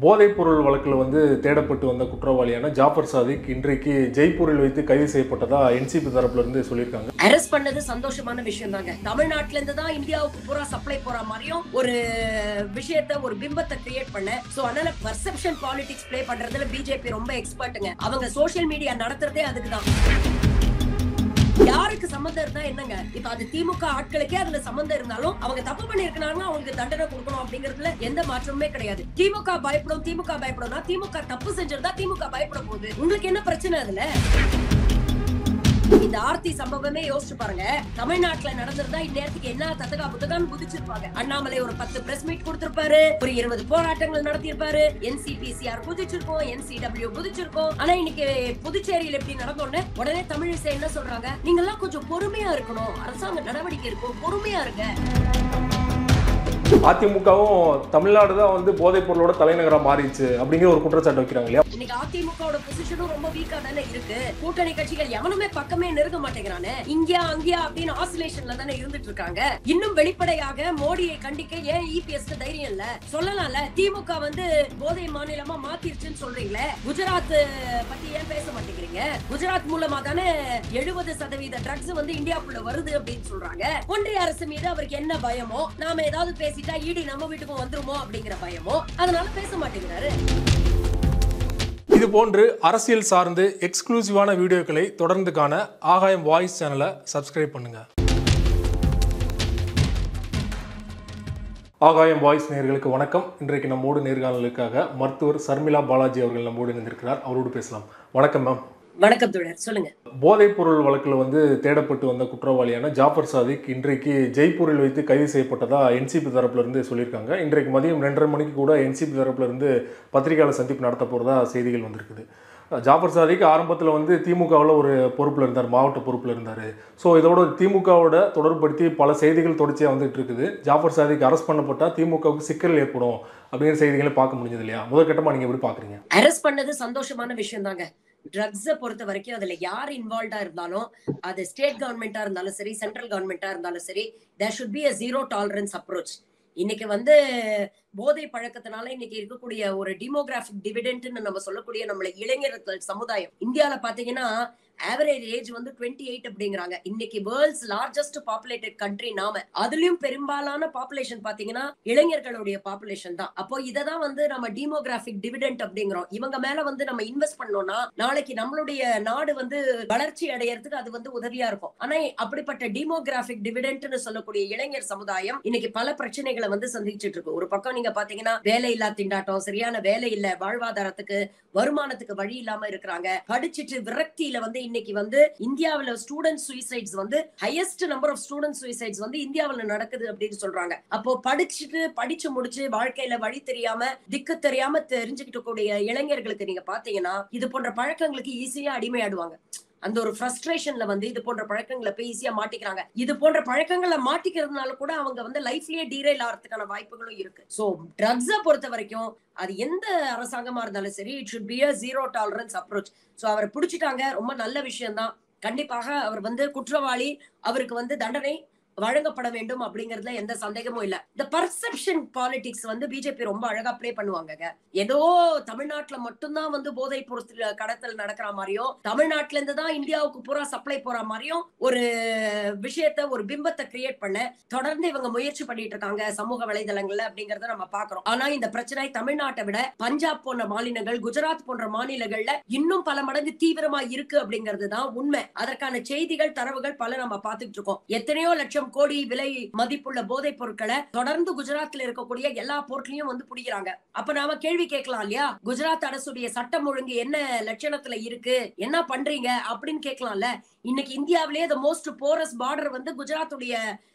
போதைப் பொருள் வழக்கில் தேடப்பட்டு வந்த குற்றவாளியான ஜாஃபர் சாதிக் இன்றைக்கு ஜெய்ப்பூரில் வைத்து கைது செய்யப்பட்டதா என்சிபி தரப்புல இருந்து சொல்லியிருக்காங்க. அரெஸ்ட் பண்ணது சந்தோஷமான விஷயம் தாங்க. தமிழ்நாட்டுல இருந்து தான் இந்தியாவுக்கு பூரா சப்ளை போற மாதிரியும் ஒரு விஷயத்தை, ஒரு பிம்பத்தை கிரியேட் பண்ண. சோ அதனால பர்செப்ஷன் பாலிடிக்ஸ் பிளே பண்றதுல பிஜேபி ரொம்ப எக்ஸ்பர்ட்டுங்க. அவங்க சோசியல் மீடியா நடத்துறதே அதுக்குதான். யாருக்கு சம்மந்தம் இருந்தா என்னங்க, இப்ப அது திமுக ஆட்களுக்கே அதுல சம்மந்தம் இருந்தாலும் அவங்க தப்பு பண்ணி இருக்கனாங்க, அவங்களுக்கு தண்டனை கொடுக்கணும் அப்படிங்கறதுல எந்த மாற்றமுமே கிடையாது. திமுக பயப்படும், திமுக தப்பு செஞ்சிருந்தா திமுக பயப்பட போகுது. உங்களுக்கு என்ன பிரச்சனை அதுல? இந்த ஆர்த்தி சம்பவமே யோசிச்சு பாருங்க. தமிழ்நாட்டுல நடந்திருந்தா இந்நேரத்துக்கு என்ன தத்தகா புத்தகான்னு குதிச்சிருப்பாங்க. அண்ணாமலை ஒரு 10 பிரஸ் மீட் கொடுத்திருப்பாரு, ஒரு 20 போராட்டங்கள் நடத்தியிருப்பாரு, என்சிபிசிஆர் குதிச்சிருக்கோம், என்சிடபிள்யூ குதிச்சிருக்கோம். ஆனா இன்னைக்கு புதுச்சேரியில எப்படி நடந்தோன்னு உடனே தமிழிசை என்ன சொல்றாங்க, நீங்க எல்லாம் கொஞ்சம் பொறுமையா இருக்கணும், அரசாங்க நடவடிக்கை இருக்கும், பொறுமையா இருங்க. அதிமுகவும் தமிழ்நாடு தான் போதைப் பொருளோட தலைநகரா மாறிடுச்சு அப்படிங்கிற ஒரு குற்றச்சாட்டு வைக்கிறாங்க இல்லையா? இன்னைக்கு அதிமுகவோட பொசிஷனும் ரொம்ப வீக்கா தானே இருக்கு. கூட்டணி கட்சிகள் எவனுமே பக்கமே நெருங்க மாட்டேங்கிறானே, இங்கயா அங்கயா அப்படின்னு ஆசிலேஷன்ல தானே இருந்துட்டு இருக்காங்க. இன்னும் வெளிப்படையாக மோடியை கண்டிக்க ஏன் இபிஎஸ்க்கு தைரியம் இல்ல? சொல்லலாம்ல, திமுக போதை மாநிலமா மாத்திருச்சுன்னு சொல்றீங்களே, குஜராத் பத்தி ஏன் பேச மாட்டேங்கிறீங்க? குஜராத் மூலமா தானே 70% ட்ரக்ஸ் இந்தியாக்குள்ள வருது அப்படின்னு சொல்றாங்க. ஒன்றிய அரசு மீது அவருக்கு என்ன பயமோ, நாம ஏதாவது பேசிட்டா ஈடி நம்ம வீட்டுக்கும் வந்துருமோ அப்படிங்கிற பயமோ, அதனால பேச மாட்டேங்கிறாரு. இது போன்று அரசியல் சார்ந்து எக்ஸ்க்ளூசிவான வீடியோக்களை தொடர்ந்து காண ஆகாயம் வாய்ஸ் சேனலை சப்ஸ்கிரைப் பண்ணுங்க. ஆகாயம் வாய்ஸ் நேயர்களுக்கு வணக்கம். இன்றைக்கு நம்மோடு நேர்காணலுக்காக மருத்துவர் சர்மிளா பாலாஜி அவர்கள் நம்மோடு இணைந்திருக்கிறார். அவரோடு பேசலாம். வணக்கம் மேம். வணக்கம் தோழர், சொல்லுங்க. போதைப் பொருள் வழக்கில் தேடப்பட்டு வந்த குற்றவாளியான ஜாஃபர் சாதிக் இன்றைக்கு ஜெய்ப்பூரில் வைத்து கைது செய்யப்பட்டதா என்சிபி தரப்புல இருந்து சொல்லியிருக்காங்க. இன்றைக்கு மதியம் 2:30 மணிக்கு கூட என்சிபி தரப்புல இருந்து பத்திரிகையாளர் சந்திப்பு நடத்த போறதா செய்திகள் வந்திருக்குது. ஜாஃபர் சாதிக் ஆரம்பத்தில் திமுகவில் ஒரு பொறுப்பில் இருந்தார், மாவட்ட பொறுப்பில் இருந்தார். ஸோ இதோட திமுகவோட தொடர்படுத்தி பல செய்திகள் தொடர்ச்சியாக வந்துட்டு இருக்குது. ஜாஃபர் சாதிக் அரெஸ்ட் பண்ணப்பட்டால் திமுகவுக்கு சிக்கல் ஏற்படும் அப்படிங்கிற செய்திகளை பார்க்க முடிஞ்சது இல்லையா? முதற்கட்டமாக நீங்கள் எப்படி பார்க்குறீங்க? அரெஸ்ட் பண்ணது சந்தோஷமான விஷயம் தாங்க. ட்ரக்ஸை பொறுத்த வரைக்கும் அதுல யார் இன்வால்வ்டா இருந்தாலும், அது ஸ்டேட் கவர்மெண்டா இருந்தாலும் சரி, சென்ட்ரல் கவர்மெண்டா இருந்தாலும் சரி, there should be a zero tolerance approach. இன்னைக்கு போதை பழக்கத்தினால இன்னைக்கு இருக்கக்கூடிய ஒரு டிமோகிராபிக் டிவிடெண்ட்னு நம்ம சொல்லக்கூடிய நம்மள இளைஞர்கள் சமுதாயம் இந்தியால பாத்தீங்கன்னா ஆவரேஜ் ஏஜ் 28 அப்படிங்கிறாங்க. இன்னைக்கு வேர்ல்ட்ஸ் லார்ஜஸ்ட் பாப்புலேட்டட் கண்ட்ரி நாம. அதுலயும் பெரும்பாலான பாப்புலேஷன் பாத்தீங்கன்னா இளைஞர்களுடைய பாப்புலேஷன் தான். அப்போ இததான் நம்ம டிமோகிராபிக் டிவிடெண்ட் அப்படிங்கிறோம். இவங்க மேல நம்ம இன்வெஸ்ட் பண்ணோம்னா நாளைக்கு நம்மளுடைய நாடு வளர்ச்சி அடையறதுக்கு அது உதவியா இருக்கும். ஆனா அப்படிப்பட்ட டிமோகிராபிக் டிவிடெண்ட்னு சொல்லக்கூடிய இளைஞர் சமுதாயம் இன்னைக்கு பல பிரச்சனைகளை சந்திச்சுட்டு இருக்கு. ஒரு பக்கம் நீங்க பாத்தீங்கன்னா வேலை இல்லா திண்டாட்டம், சரியான வேலை இல்ல, வாழ்வாதாரத்துக்கு வருமானத்துக்கு வழி இல்லாம இருக்கிறாங்க. படிச்சுட்டு விரக்தியில இன்னைக்கு இந்தியாவுல student suicides highest number of student suicides இந்தியாவுல நடக்குது அப்படின்னு சொல்றாங்க. அப்போ படிச்சு முடிச்சு வாழ்க்கையில வழி தெரியாம திக்கு தெரியாம தெரிஞ்சுக்கிட்டு கூடிய இளைஞர்களுக்கு நீங்க பாத்தீங்கன்னா இது போன்ற பழக்கங்களுக்கு ஈஸியா அடிமையாடுவாங்க. அந்த ஒரு ஃப்ரஸ்ட்ரேஷன்ல இது போன்ற பழக்கங்களை போய் ஈஸியா மாட்டிக்கிறாங்க. இது போன்ற பழக்கங்களை மாட்டிக்கிறதுனால கூட அவங்க லைஃப்லயே டீரைல் ஆகிறதுக்கான வாய்ப்புகளும் இருக்கு. சோ ட்ரக்ஸை பொறுத்த வரைக்கும் அது எந்த அரசாங்கமா இருந்தாலும் சரி, it should be a zero tolerance approach. So அவரை பிடிச்சிட்டாங்க, ரொம்ப நல்ல விஷயம் தான். கண்டிப்பாக அவர் குற்றவாளி, அவருக்கு தண்டனை வழங்கப்பட வேண்டும் அப்படிங்கறதுல எந்த சந்தேகமும் இல்ல. இந்த பர்செப்ஷன் பாலிடிக்ஸ் பிஜேபி ரொம்ப அழகா பிளே பண்ணுவாங்க. ஏதோ தமிழ்நாட்டுல மட்டும்தான் போதைப் பொருள் கடத்தல் நடக்கிற மாதிரியும், தமிழ்நாட்டுல இருந்து தான் இந்தியாவுக்கு பூரா சப்ளை போற மாதிரியும் ஒரு விஷயத்த, ஒரு பிம்பத்தை கிரியேட் பண்ண தொடர்ந்து இவங்க முயற்சி பண்ணிட்டு இருக்காங்க சமூக வலைதளங்கள்ல அப்படிங்கறத நம்ம பாக்குறோம். ஆனா இந்த பிரச்சனை தமிழ்நாட்டை விட பஞ்சாப் போன்ற மாநிலங்கள், குஜராத் போன்ற மாநிலங்கள்ல இன்னும் பல மடங்கு தீவிரமா இருக்கு அப்படிங்கிறது தான் உண்மை. அதற்கான செய்திகள், தரவுகள் பல நம்ம பாத்துட்டு இருக்கோம். எத்தனையோ லட்சம் கோடி விலை மதிப்புள்ள போதைப் பொருட்களை தொடர்ந்து குஜராத்ல இருக்கக்கூடிய எல்லா போர்ட்லயும் பிடிக்கிறாங்க. அப்ப நாம கேள்வி கேட்கலாம் இல்லையா, குஜராத் அரசுடைய சட்டம் ஒழுங்கு என்ன லட்சணத்துல இருக்கு, என்ன பண்றீங்க அப்படின்னு கேட்கலாம்ல. இன்னைக்கு இந்தியாவிலேயே the most porous border குஜராத்துடைய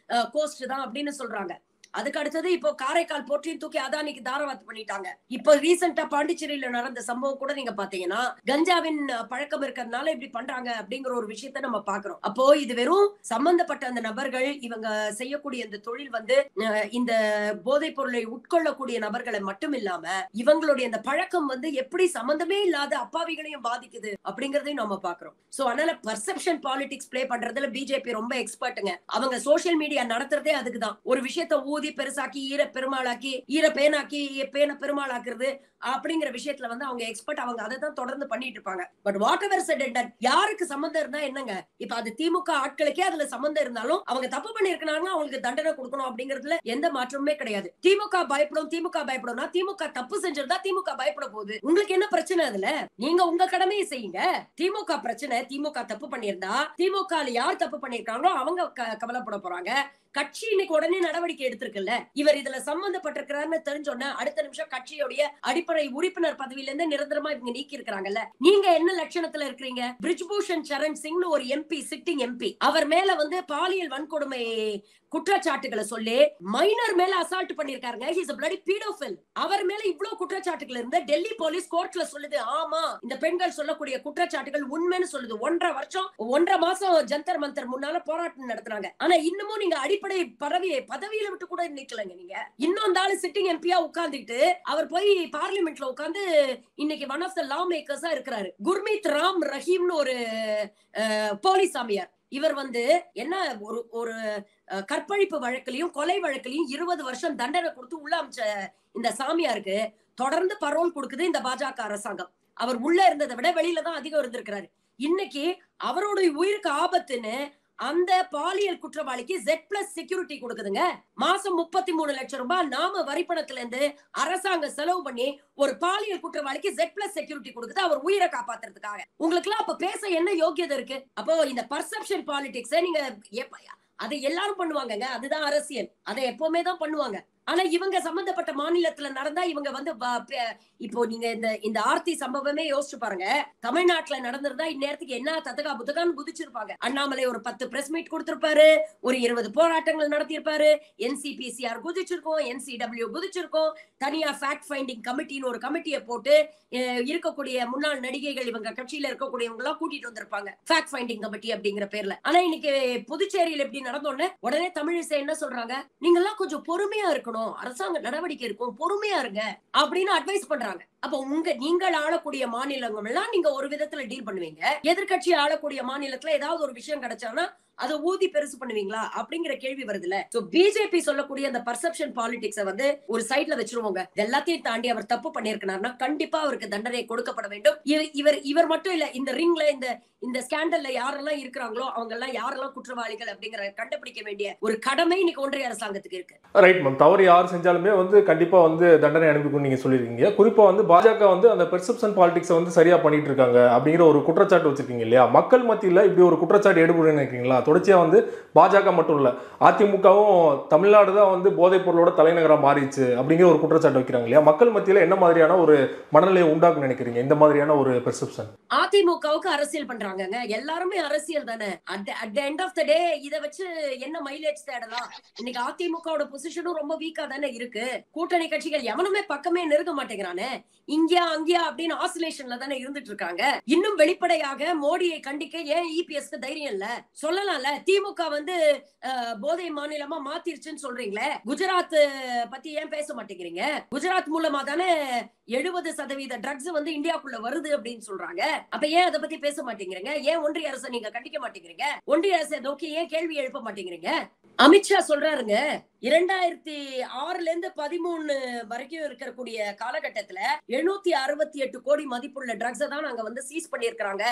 கோஸ்ட் தான் அப்படின்னு சொல்றாங்க. அதுக்கு அடுத்தது இப்போ காரைக்கால் போர்ட்டையும் தூக்கி அதானிக்கு தாரவாத்து பண்ணிட்டாங்க. இப்போ ரீசெண்டா பாண்டிச்சேரியில நடந்த சம்பவம் கூட நீங்க பாத்தீங்கன்னா கஞ்சாவின் பழக்கம் இருக்கிறதுனால இப்படி பண்றாங்க அப்படிங்கிற ஒரு விஷயத்த நம்ம பாக்குறோம். அப்போ இது வெறும் சம்பந்தப்பட்ட அந்த நபர்கள், இவங்க செய்யக்கூடிய இந்த தொழில் இந்த போதைப் பொருளை உட்கொள்ளக்கூடிய நபர்களை மட்டும் இல்லாம இவங்களுடைய அந்த பழக்கம் எப்படி சம்பந்தமே இல்லாத அப்பாவிகளையும் பாதிக்குது அப்படிங்கறதையும் நம்ம பாக்குறோம். சோ அதனால பர்செப்ஷன் பாலிடிக்ஸ் பிளே பண்றதுல பிஜேபி ரொம்ப எக்ஸ்பர்ட்டுங்க. அவங்க சோசியல் மீடியா நடத்துறதே அதுக்குதான். ஒரு விஷயத்த ஊதி பெருசாக்கி ஈர பெருமாளாக்கி ஈர பேனாக்கி பேன பெருமாளாக்குறது அப்படிங்கிற விஷயத்துல வந்து அவங்க எக்ஸ்பர்ட். அவங்க அதை தான் தொடர்ந்து பண்ணிட்டு இருப்பாங்க. But what ever said and ton, யாருக்கு சம்பந்தம் இருந்தா என்னங்க, இப்ப அது திமுக ஆட்களுக்கே அதுல சம்பந்தம் இருந்தாலும் அவங்க தப்பு பண்ணிருக்காங்க, அவங்களுக்கு தண்டனை கொடுக்கணும் அப்படிங்கறதுல எந்த மாற்றமுமே கிடையாது. திமுக பயப்படும்னா திமுக தப்பு செஞ்சிருந்தா திமுக பயப்பட போகுது. உங்களுக்கு என்ன பிரச்சனை அதுல? நீங்க உங்க கடமையை செய்யுங்க. திமுக பிரச்சனை, திமுக தப்பு பண்ணியிருந்தா திமுக யார் தப்பு பண்ணிருக்காங்களோ அவங்க கவலைப்பட போறாங்க. கட்சி இன்னைக்கு உடனே நடவடிக்கை எடுத்திருக்குல்ல. இவர் இதுல சம்பந்தப்பட்டிருக்கிறாருன்னு தெரிஞ்சோன்னா அடுத்த நிமிஷம் கட்சியுடைய அடிப்படை உறுப்பினர் பதவியில இருந்து நிரந்தரமா இவங்க நீக்கி இருக்கிறாங்கல்ல. நீங்க என்ன லட்சணத்துல இருக்கிறீங்க? பிரிஜ்பூஷன் சரண் சிங்னு ஒரு எம்பி, சிட்டிங் எம்பி, அவர் மேல வந்து பாலியல் வன்கொடுமை குற்றச்சாட்டுகளை சொல்லி மைனர் மேல அசால்ட் பண்ணிருக்காருங்க. he is a bloody pedophile. அவர் மேல இவ்ளோ குற்றச்சாட்டுகள் இருந்து டெல்லி போலீஸ் கோர்ட்ல சொல்லுது, ஆமா இந்த பெண்கள் சொல்லக்கூடிய குற்றச்சாட்டுகள் உண்மைன்னு சொல்லுது. 1.5 மாசம் ஜந்தர் மந்தர் முன்னால போராட்டம் நடத்துறாங்க. ஆனா இன்னமும் நீங்க அடிப்படை பதவியில விட்டு கூட நிக்கலங்க. நீங்க இன்னும் அந்த ஆளு சிட்டிங் எம்பியா உட்கார்ந்துட்டு அவர் போய் பார்லிமெண்ட்ல உட்கார்ந்து இன்னைக்கு ஒன் ஆஃப் த லா மேக்கர்ஸா இருக்கிறாரு. குர்மீத் ராம் ரஹீம்னு ஒரு போலீஸ் சாமியார். இவர் வந்து என்ன ஒரு கற்பழிப்பு வழக்கிலையும் கொலை வழக்கிலையும் 20 வருஷம் தண்டனை கொடுத்து உள்ள அமைச்ச இந்த சாமியாருக்கு தொடர்ந்து பரோல் கொடுக்குது இந்த பாஜக அரசாங்கம். அவர் உள்ள இருந்ததை விட வெளியில தான் அதிகம் இருந்திருக்கிறாரு. இன்னைக்கு அவருடைய உயிருக்கு ஆபத்துன்னு அந்த பாலியல் குற்றவாளிக்கு Z+ செக்யூரிட்டி கொடுக்குதுங்க. மாசம் 33 லட்சம் ரூபாய் நாம வரிப்பணத்துல இருந்து அரசாங்கம் செலவு பண்ணி ஒரு பாலியல் குற்றவாளிக்கு Z+ செக்யூரிட்டி கொடுக்குது அவர் உயிரை காப்பாத்துறதுக்காக. உங்களுக்கு எல்லாம் அப்ப பேச என்ன யோகியதை இருக்கு? அப்போ இந்த பர்செப்ஷன் பாலிடிக்ஸ் நீங்க அதை எல்லாரும் பண்ணுவாங்க. அதுதான் அரசியல். அதை எப்பவுமே தான் பண்ணுவாங்க. ஆனா இவங்க சம்பந்தப்பட்ட மாநிலத்துல நடந்தா இவங்க வந்து இப்போ நீங்க இந்த ஆர்த்தி சம்பவமே யோசிச்சு பாருங்க. தமிழ்நாட்டுல நடந்திருந்தா இந்நேரத்துக்கு என்ன தத்தகா புத்தகான்னு குதிச்சிருப்பாங்க. அண்ணாமலை ஒரு 10 பிரஸ் மீட் கொடுத்திருப்பாரு, ஒரு 20 போராட்டங்கள் நடத்தியிருப்பாரு, NCPCR குதிச்சிருக்கோம், NCW குதிச்சிருக்கோம், தனியா ஃபேக்ட் ஃபைண்டிங் கமிட்டின்னு ஒரு கமிட்டியை போட்டு இருக்கக்கூடிய முன்னாள் நடிகைகள் இவங்க கட்சியில இருக்கக்கூடியவங்க எல்லாம் கூட்டிட்டு வந்திருப்பாங்க ஃபேக்ட் ஃபைண்டிங் கமிட்டி அப்படிங்கிற பேர்ல. ஆனா இன்னைக்கு புதுச்சேரியில எப்படி நடந்தோன்னு உடனே தமிழிசை என்ன சொல்றாங்க, நீங்க எல்லாம் கொஞ்சம் பொறுமையா இருக்கணும், அரசாங்க நடவடிக்கை இருக்கும், பொறுமையா இருங்க அப்படின்னு அட்வைஸ் பண்றாங்க. அப்ப நீங்கள் ஆளக்கூடிய மாநிலங்கள் எல்லாம் நீங்க ஒரு விதத்துல டீல் பண்ணுவீங்க. எதிர்கட்சி ஆளக்கூடிய மாநிலத்துல ஏதாவது ஒரு விஷயம் கிடைச்சானா அதை ஊதி பெருசு பண்ணுவீங்களா அப்படிங்கிற கேள்வி வருதுல. சோ பிஜேபி சொல்லக்கூடிய அந்த பர்செப்ஷன் பாலிடிக்ஸை வந்து ஒரு சைட்ல வச்சிருவோங்க. எல்லாத்தையும் தாண்டி அவர் தப்பு பண்ணிருக்காருன்னா கண்டிப்பா அவருக்கு தண்டனை கொடுக்கப்பட வேண்டும். இவர் மட்டும் இல்ல, இந்த ரிங்ல இந்த ஸ்கேண்டல்ல யாரெல்லாம் இருக்கிறாங்களோ அவங்க எல்லாம் யாரெல்லாம் குற்றவாளிகள் அப்படிங்கிற கண்டுபிடிக்க வேண்டிய ஒரு கடமை இன்னைக்கு ஒன்றிய அரசாங்கத்துக்கு இருக்கு. Right ma'am. தவறு யார் செஞ்சாலுமே வந்து கண்டிப்பா வந்து தண்டனை அனுப்பிக்கும் நீங்க சொல்லிருக்கீங்க. குறிப்பா வந்து பாஜக வந்து அந்த பெர்செப்ஷன் பாலிடிக்ஸை வந்து சரியா பண்ணிட்டு இருக்காங்க அப்படிங்கிற ஒரு குற்றச்சாட்டு வச்சிருக்கீங்க இல்லையா? மக்கள் மத்தியில் இப்படி ஒரு குற்றச்சாட்டு எடுபடுன்னு நினைக்கிறீங்களா? தொடர்ச்சியா வந்து பாஜக மட்டும் இல்ல, அதிமுகவும் தமிழ்நாடு தான் வந்து போதைப் பொருளோட தலைநகரம் மாறிடுச்சு அப்படிங்கிற ஒரு குற்றச்சாட்டு வைக்கிறாங்க இல்லையா? மக்கள் மத்தியில் என்ன மாதிரியான ஒரு மனநிலையை உண்டாக்கும் நினைக்கிறீங்க இந்த மாதிரியான ஒரு பெர்செப்ஷன்? அதிமுகவுக்கு அரசியல் பண்றாங்க. எல்லாருமே அரசியல் தானே. At the end of the day இத வச்சு என்ன மைலேஜ் தேடலாம்? இன்னைக்கு அதிமுகவோட பொசிஷனும் ரொம்ப வீக்கா தானே இருக்கு. கூட்டணி கட்சிகள் எவனுமே பக்கமே நெருங்க மாட்டேங்கிறானே. இங்கயா அங்கயா அப்படின்னு ஆசிலேஷன்ல தானே இருந்துட்டு இருக்காங்க. இன்னும் வெளிப்படையாக மோடியை கண்டிக்க ஏன் EPSக்கு தைரியம் இல்ல? சொல்லலாம்ல. திமுக வந்து போதை மாநிலமா மாத்திருச்சுன்னு சொல்றீங்களே, குஜராத் பத்தி ஏன் பேச மாட்டேங்கிறீங்க? குஜராத் மூலமா தானே 70% ட்ரக்ஸ் வந்து இந்தியாக்குள்ள வருது அப்படின்னு சொல்றாங்க. அப்ப ஏன் அதை பத்தி பேச மாட்டேங்கிறீங்க? ஏன் ஒன்றிய அரசை நீங்க கண்டிக்க மாட்டேங்கிறீங்க? ஒன்றிய அரசை நோக்கி ஏன் கேள்வி எழுப்ப மாட்டேங்கிறீங்க? அமித்ஷா சொல்றாருங்க, 2006ல இருந்து 13 வரைக்கும் இருக்கக்கூடிய காலகட்டத்துல 768 கோடி மதிப்புள்ள ட்ரக்ஸை தான் நாங்க வந்து சீஸ் பண்ணிருக்காங்க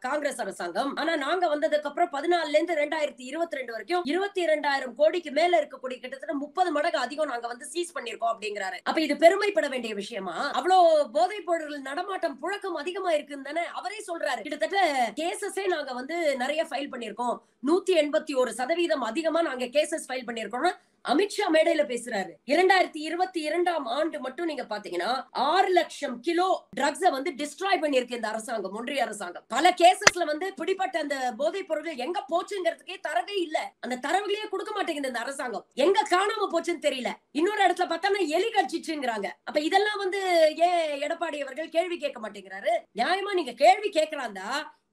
காங்கிரஸ் அரசாங்கம். ஆனா நாங்க வந்ததுக்கு அப்புறம் 14ல இருந்து 2022 வரைக்கும் 22,000 கோடிக்கு மேல இருக்கக்கூடிய கிட்டத்தட்ட 30 மடங்கு அதிகம் நாங்க வந்து சீஸ் பண்ணிருக்கோம் அப்படிங்கிறாரு. அப்ப இது பெருமைப்பட வேண்டிய விஷயமா? அவ்வளவு போதைப் பொருள் நடமாட்டம் புழக்கம் அதிகமா இருக்குன்னு தானே அவரே சொல்றாரு. கிட்டத்தட்ட கேசஸே நாங்க வந்து நிறைய ஃபைல் பண்ணிருக்கோம், 181% அதிகமா நாங்க கேசஸ் ஃபைல் பண்ணிருக்கோம் அமித்ஷா மேடையில பேசுறாரு. 2022ஆம் ஆண்டு மட்டும் நீங்க பாத்தீங்கன்னா 6 லட்சம் கிலோ ட்ரக்ஸ வந்து டிஸ்ட்ராய் பண்ணிருக்கு இந்த அரசாங்கம், ஒன்றிய அரசாங்கம். பல கேசஸ்ல வந்து பிடிப்பட்ட அந்த போதைப் பொருட்கள் எங்க போச்சுங்கிறதுக்கே தரவே இல்ல. அந்த தரவுகளையே கொடுக்க மாட்டேங்குது இந்த அரசாங்கம். எங்க காணாம போச்சுன்னு தெரியல. இன்னொரு இடத்துல பார்த்தா எலி கடிச்சிச்சுங்கிறாங்க. அப்ப இதெல்லாம் வந்து ஏன் எடப்பாடி அவர்கள் கேள்வி கேட்க மாட்டேங்கிறாரு? நியாயமா நீங்க கேள்வி கேட்கலாம்டா,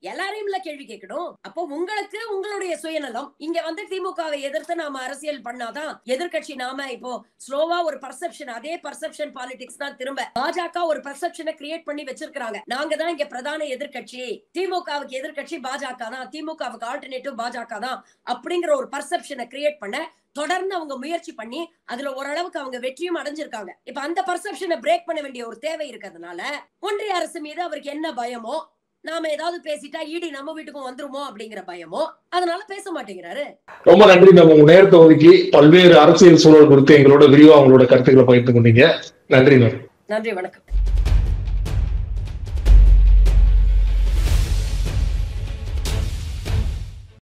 எல்லாரையும் கேள்வி கேட்கணும். அப்போ உங்களுக்கு உங்களுடைய சுயநலம். இங்க வந்து திமுகவை எதிர்த்து நாம அரசியல் பண்ணாதான் எதிர்கட்சி நாம இப்போ ஸ்லோவா ஒரு பர்செப்ஷன், அதே பர்செப்ஷன் பாலிடிக்ஸ் தான் திரும்ப பாஜக ஒரு பர்செப்ஷனை கிரியேட் பண்ணி வச்சிருக்காங்க. நாங்க தான் இங்க பிரதான எதிர்கட்சி, திமுகவுக்கு எதிர்கட்சி பாஜக தான், திமுகவுக்கு ஆல்டர்னேட்டிவ் பாஜக தான் அப்படிங்கிற ஒரு பர்செப்ஷனை கிரியேட் பண்ண தொடர்ந்து அவங்க முயற்சி பண்ணி அதுல ஓரளவுக்கு அவங்க வெற்றியும் அடைஞ்சிருக்காங்க. இப்ப அந்த பர்செப்ஷனை பிரேக் பண்ண வேண்டிய ஒரு தேவை இருக்கிறதுனால ஒன்றிய அரசு மீது அவருக்கு என்ன பயமோ, நாம ஏதாவது பேசிட்டா ஈடி நம்ம வீட்டுக்கும் வந்துருமோ அப்படிங்கிற பயமோ, அதனால பேச மாட்டேங்கிறாரு. ரொம்ப நன்றி. நம்ம உங்க நேரத்தை ஒதுக்கி பல்வேறு அரசியல் சூழல் குறித்து எங்களோட விரிவா உங்களோட கருத்துக்களை பகிர்ந்து கொண்டீங்க. நன்றி. நன்றி, வணக்கம்.